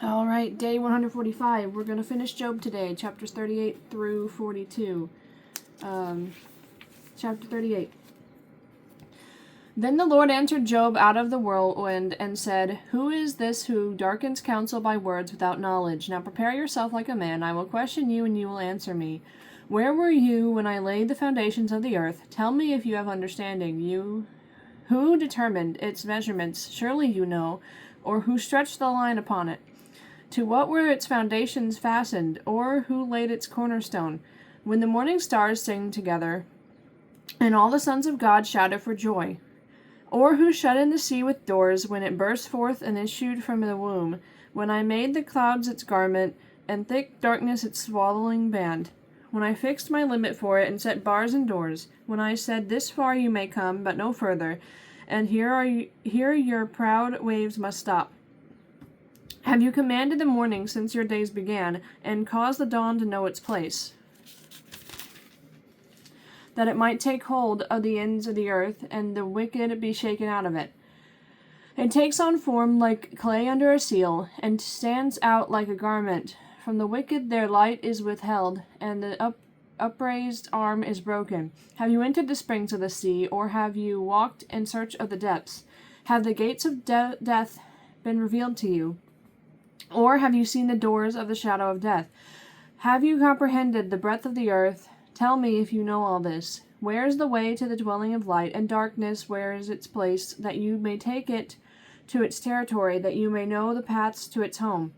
All right, day 145. We're going to finish Job today, chapters 38 through 42. Chapter 38. Then the Lord answered Job out of the whirlwind and said, Who is this who darkens counsel by words without knowledge? Now prepare yourself like a man. I will question you, and you will answer me. Where were you when I laid the foundations of the earth? Tell me if you have understanding. You who determined its measurements? Surely you know. Or who stretched the line upon it? To what were its foundations fastened? Or who laid its cornerstone? When the morning stars sang together, and all the sons of God shouted for joy. Or who shut in the sea with doors, when it burst forth and issued from the womb, when I made the clouds its garment, and thick darkness its swaddling band, when I fixed my limit for it, and set bars and doors, when I said, This far you may come, but no further, and here your proud waves must stop. Have you commanded the morning since your days began, and caused the dawn to know its place, that it might take hold of the ends of the earth, and the wicked be shaken out of it? It takes on form like clay under a seal, and stands out like a garment. From the wicked their light is withheld, and the upraised arm is broken. Have you entered the springs of the sea, or have you walked in search of the depths? Have the gates of death been revealed to you? Or have you seen the doors of the shadow of death? Have you comprehended the breadth of the earth? Tell me if you know all this. Where is the way to the dwelling of light, and darkness, where is its place, that you may take it to its territory, that you may know the paths to its home?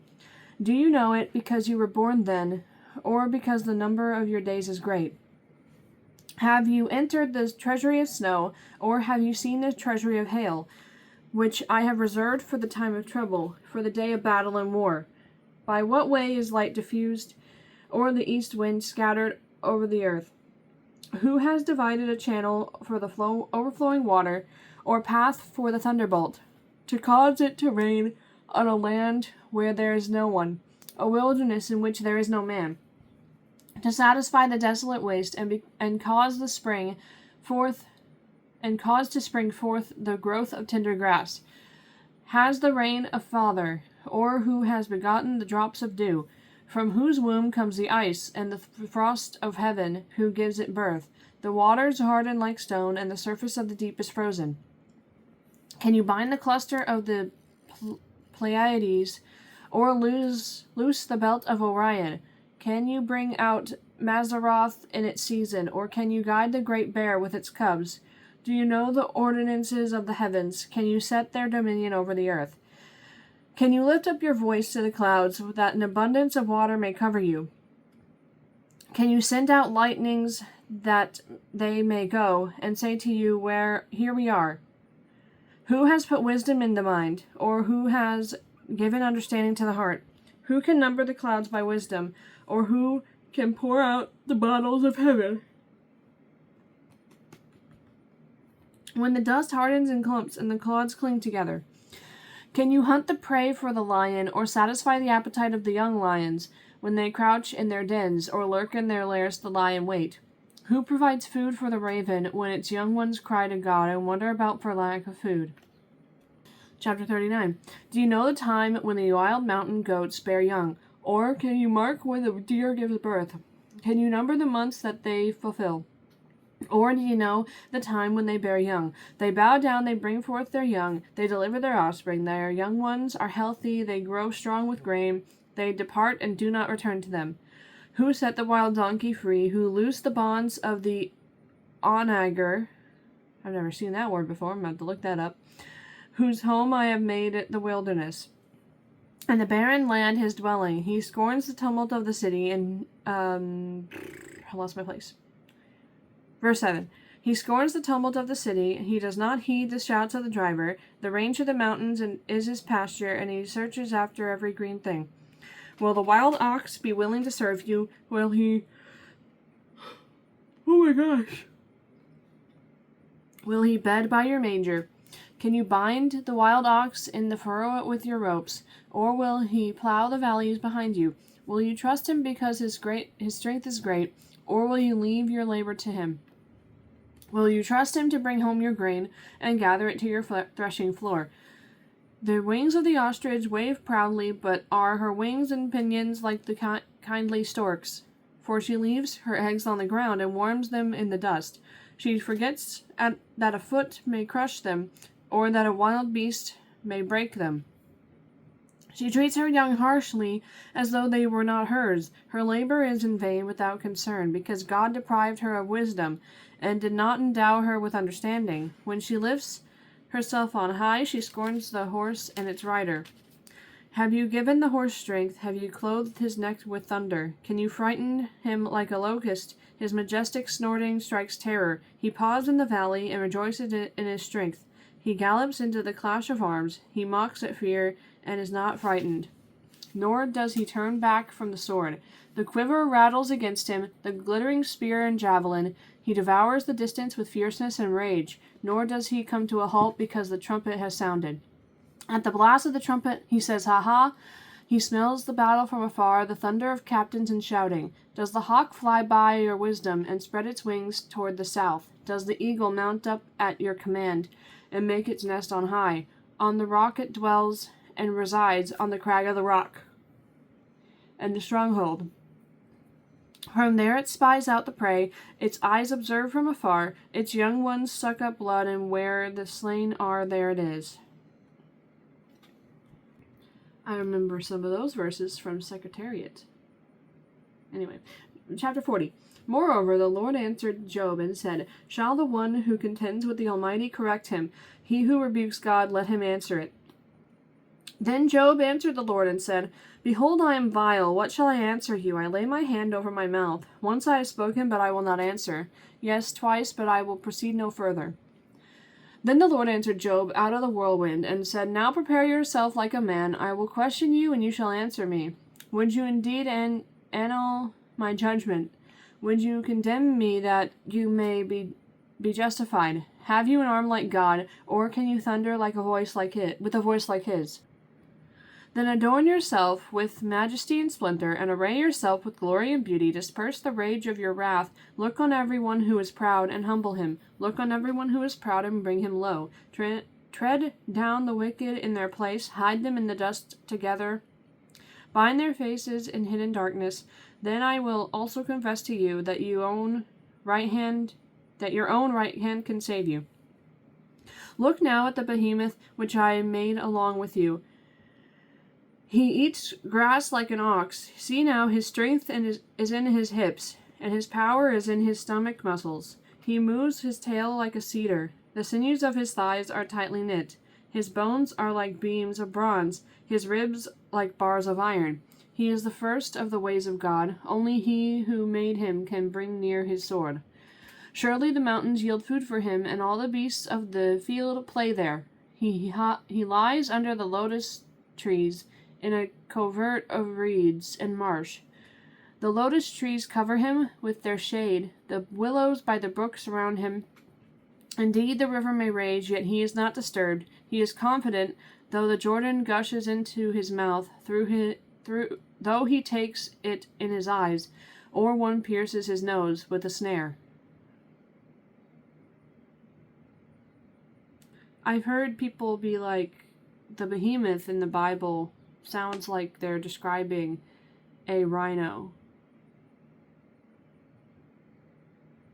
Do you know it because you were born then, or because the number of your days is great? Have you entered the treasury of snow, or have you seen the treasury of hail, which I have reserved for the time of trouble, for the day of battle and war? By what way is light diffused, or the east wind scattered over the earth? Who has divided a channel for the overflowing water, or path for the thunderbolt, to cause it to rain on a land where there is no one, a wilderness in which there is no man, to satisfy the desolate waste, and cause to spring forth the growth of tender grass? Has the rain a father, or who has begotten the drops of dew? From whose womb comes the ice, and the frost of heaven, who gives it birth? The waters harden like stone, and the surface of the deep is frozen. Can you bind the cluster of the Pleiades, or loose the belt of Orion? Can you bring out Mazzaroth in its season, or can you guide the great bear with its cubs? Do you know the ordinances of the heavens? Can you set their dominion over the earth? Can you lift up your voice to the clouds, that an abundance of water may cover you? Can you send out lightnings that they may go, and say to you, Here we are? Who has put wisdom in the mind, or who has given understanding to the heart? Who can number the clouds by wisdom, or who can pour out the bottles of heaven? When the dust hardens in clumps, and the clods cling together, can you hunt the prey for the lion, or satisfy the appetite of the young lions, when they crouch in their dens, or lurk in their lairs to lie in wait? Who provides food for the raven, when its young ones cry to God, and wander about for lack of food? Chapter 39. Do you know the time when the wild mountain goats bear young? Or can you mark when the deer gives birth? Can you number the months that they fulfill? Or do you know the time when they bear young? They bow down, they bring forth their young, they deliver their offspring. Their young ones are healthy, they grow strong with grain, they depart and do not return to them. Who set the wild donkey free? Who loosed the bonds of the onager? I've never seen that word before, I'm about to look that up. Whose home I have made it the wilderness, and the barren land his dwelling. He scorns the tumult of the city, and I lost my place. Verse 7. He scorns the tumult of the city, he does not heed the shouts of the driver. The range of the mountains is his pasture, and he searches after every green thing. Will the wild ox be willing to serve you? Will he... Oh my gosh. Will he bed by your manger? Can you bind the wild ox in the furrow with your ropes? Or will he plow the valleys behind you? Will you trust him because his strength is great? Or will you leave your labor to him? Will you trust him to bring home your grain and gather it to your threshing floor? The wings of the ostrich wave proudly, but are her wings and pinions like the kindly stork's? For she leaves her eggs on the ground and warms them in the dust. She forgets that a foot may crush them, or that a wild beast may break them. She treats her young harshly, as though they were not hers. Her labor is in vain without concern, because God deprived her of wisdom, and did not endow her with understanding. When she lifts herself on high, she scorns the horse and its rider. Have you given the horse strength? Have you clothed his neck with thunder? Can you frighten him like a locust? His majestic snorting strikes terror. He paws in the valley and rejoices in his strength. He gallops into the clash of arms. He mocks at fear and is not frightened. Nor does he turn back from the sword. The quiver rattles against him, the glittering spear and javelin. He devours the distance with fierceness and rage. Nor does he come to a halt because the trumpet has sounded. At the blast of the trumpet, he says, "Ha ha!" He smells the battle from afar, the thunder of captains and shouting. Does the hawk fly by your wisdom and spread its wings toward the south? Does the eagle mount up at your command and make its nest on high? On the rock it dwells and resides, on the crag of the rock and the stronghold. From there it spies out the prey, its eyes observe from afar, its young ones suck up blood, and where the slain are, there it is. I remember some of those verses from Secretariat. Anyway, chapter 40. Moreover, the Lord answered Job and said, Shall the one who contends with the Almighty correct him? He who rebukes God, let him answer it. Then Job answered the Lord and said, Behold, I am vile. What shall I answer you? I lay my hand over my mouth. Once I have spoken, but I will not answer. Yes, twice, but I will proceed no further. Then the Lord answered Job out of the whirlwind, and said, Now prepare yourself like a man. I will question you, and you shall answer me. Would you indeed annul my judgment? Would you condemn me that you may be justified? Have you an arm like God, or can you thunder like with a voice like his? Then adorn yourself with majesty and splendor, and array yourself with glory and beauty. Disperse the rage of your wrath. Look on everyone who is proud, and humble him. Look on everyone who is proud, and bring him low. Tread down the wicked in their place. Hide them in the dust together. Bind their faces in hidden darkness. Then I will also confess to you that your own right hand can save you. Look now at the behemoth which I made along with you. He eats grass like an ox. See now, his strength is in his hips, and his power is in his stomach muscles. He moves his tail like a cedar. The sinews of his thighs are tightly knit. His bones are like beams of bronze, his ribs like bars of iron. He is the first of the ways of God. Only he who made him can bring near his sword. Surely the mountains yield food for him, and all the beasts of the field play there. He lies under the lotus trees, in a covert of reeds and marsh. The lotus trees cover him with their shade. The willows by the brook surround him. Indeed, the river may rage, yet he is not disturbed. He is confident, though the Jordan gushes into his mouth, though he takes it in his eyes, or one pierces his nose with a snare. I've heard people be like, the behemoth in the Bible sounds like they're describing a rhino.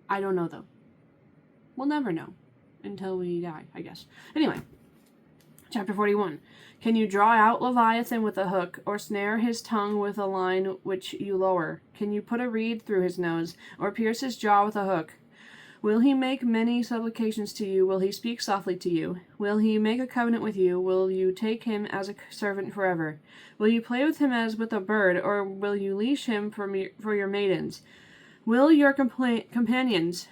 I don't know, though. We'll never know until we die, I guess. Anyway, chapter 41. Can you draw out Leviathan with a hook, or snare his tongue with a line which you lower? Can you put a reed through his nose, or pierce his jaw with a hook? Will he make many supplications to you? Will he speak softly to you? Will he make a covenant with you? Will you take him as a servant forever? Will you play with him as with a bird, or will you leash him for your maidens? Will your companions,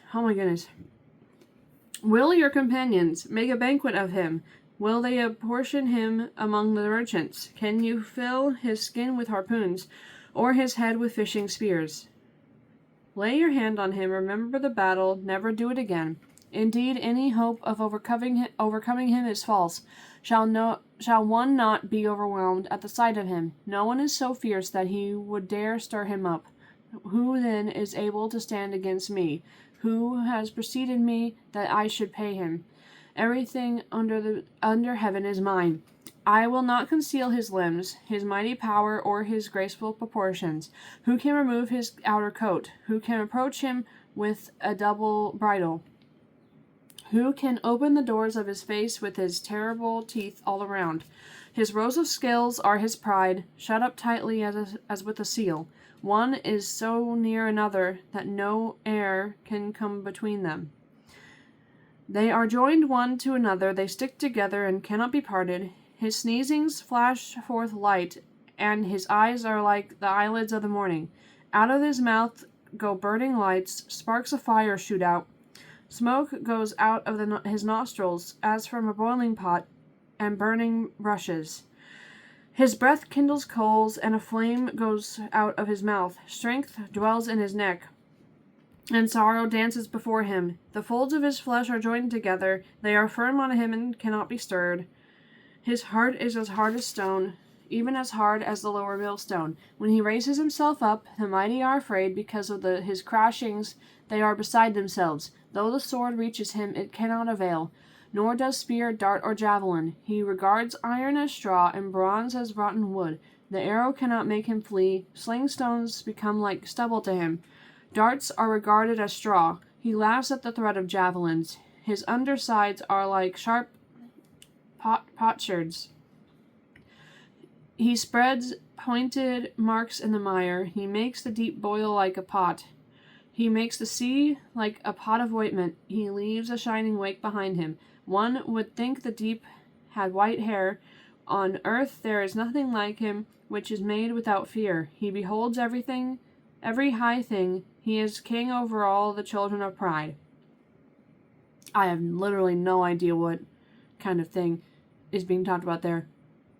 will your companions make a banquet of him? Will they apportion him among the merchants? Can you fill his skin with harpoons, or his head with fishing spears? Lay your hand on him, remember the battle, never do it again. Indeed, any hope of overcoming him is false. Shall one not be overwhelmed at the sight of him? No one is so fierce that he would dare stir him up. Who then is able to stand against me? Who has preceded me that I should pay him? Everything under heaven is mine. I will not conceal his limbs, his mighty power, or his graceful proportions. Who can remove his outer coat? Who can approach him with a double bridle? Who can open the doors of his face with his terrible teeth all around? His rows of scales are his pride, shut up tightly as with a seal. One is so near another that no air can come between them. They are joined one to another, they stick together and cannot be parted. His sneezings flash forth light, and his eyes are like the eyelids of the morning. Out of his mouth go burning lights, sparks of fire shoot out. Smoke goes out of his nostrils as from a boiling pot, and burning rushes. His breath kindles coals, and a flame goes out of his mouth. Strength dwells in his neck, and sorrow dances before him. The folds of his flesh are joined together. They are firm on him and cannot be stirred. His heart is as hard as stone, even as hard as the lower millstone. When he raises himself up, the mighty are afraid because of his crashings. They are beside themselves. Though the sword reaches him, it cannot avail, nor does spear, dart, or javelin. He regards iron as straw, and bronze as rotten wood. The arrow cannot make him flee. Sling stones become like stubble to him. Darts are regarded as straw. He laughs at the threat of javelins. His undersides are like sharp potsherds. He spreads pointed marks in the mire. He makes the deep boil like a pot. He makes the sea like a pot of ointment. He leaves a shining wake behind him. One would think the deep had white hair. On earth there is nothing like him which is made without fear. He beholds everything, every high thing. He is king over all the children of pride. I have literally no idea what kind of thing is being talked about there.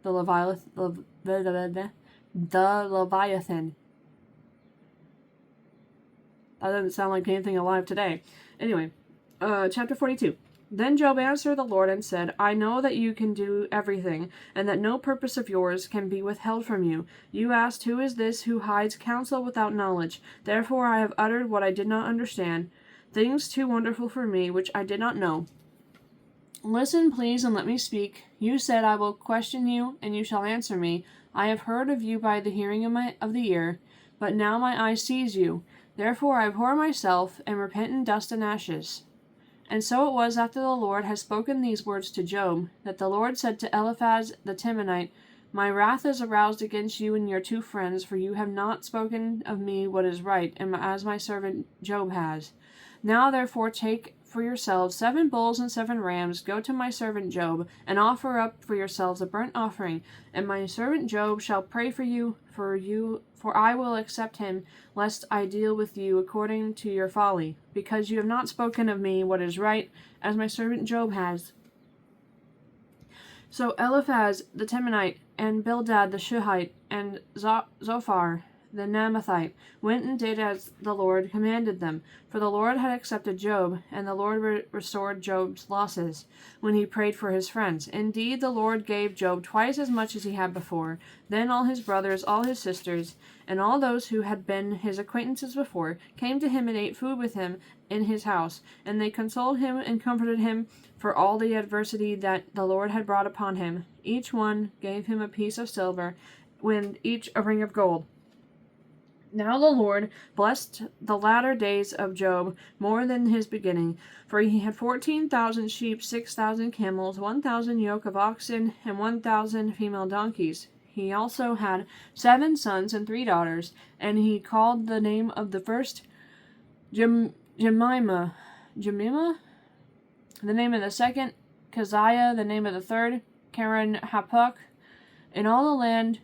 The Leviathan. That doesn't sound like anything alive today. Anyway, chapter 42. Then Job answered the Lord and said, I know that you can do everything, and that no purpose of yours can be withheld from you. You asked, who is this who hides counsel without knowledge? Therefore I have uttered what I did not understand, things too wonderful for me, which I did not know. Listen, please, and let me speak. You said, I will question you, and you shall answer me. I have heard of you by the hearing of the ear, but now my eye sees you. Therefore I abhor myself, and repent in dust and ashes. And so it was after the Lord had spoken these words to Job, that the Lord said to Eliphaz the Temanite, My wrath is aroused against you and your two friends, for you have not spoken of me what is right, and as my servant Job has. Now therefore take for yourselves 7 bulls and 7 rams, go to my servant Job, and offer up for yourselves a burnt offering, and my servant Job shall pray for you, for I will accept him, lest I deal with you according to your folly, because you have not spoken of me what is right, as my servant Job has. So Eliphaz the Temanite, and Bildad the Shuhite, and Zophar the Naamathite went and did as the Lord commanded them, for the Lord had accepted Job, and the Lord restored Job's losses when he prayed for his friends. Indeed, the Lord gave Job twice as much as he had before. Then all his brothers, all his sisters, and all those who had been his acquaintances before, came to him and ate food with him in his house, and they consoled him and comforted him for all the adversity that the Lord had brought upon him. Each one gave him a piece of silver, and each a ring of gold. Now the Lord blessed the latter days of Job more than his beginning, for he had 14,000 sheep, 6,000 camels, 1,000 yoke of oxen, and 1,000 female donkeys. He also had 7 sons and 3 daughters, and he called the name of the first Jemima, the name of the second Keziah, the name of the third Karen Hapuk. In all the land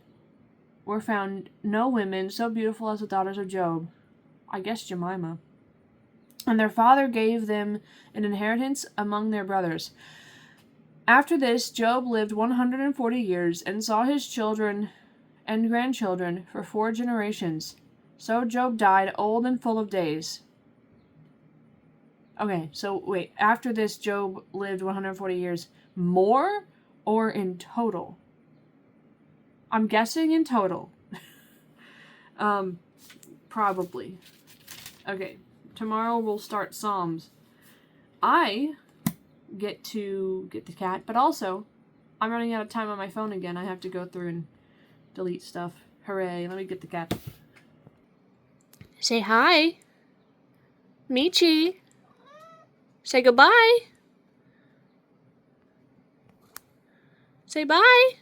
were found no women so beautiful as the daughters of Job. I guess Jemima. And their father gave them an inheritance among their brothers. After this, Job lived 140 years, and saw his children and grandchildren for 4 generations. So Job died old and full of days. Okay, so wait, after this, Job lived 140 years more, or in total? I'm guessing in total. Probably. Okay, tomorrow we'll start Psalms. I get to get the cat, but also I'm running out of time on my phone again. I have to go through and delete stuff. Hooray. Let me get the cat. Say hi. Michi. Say goodbye. Say bye.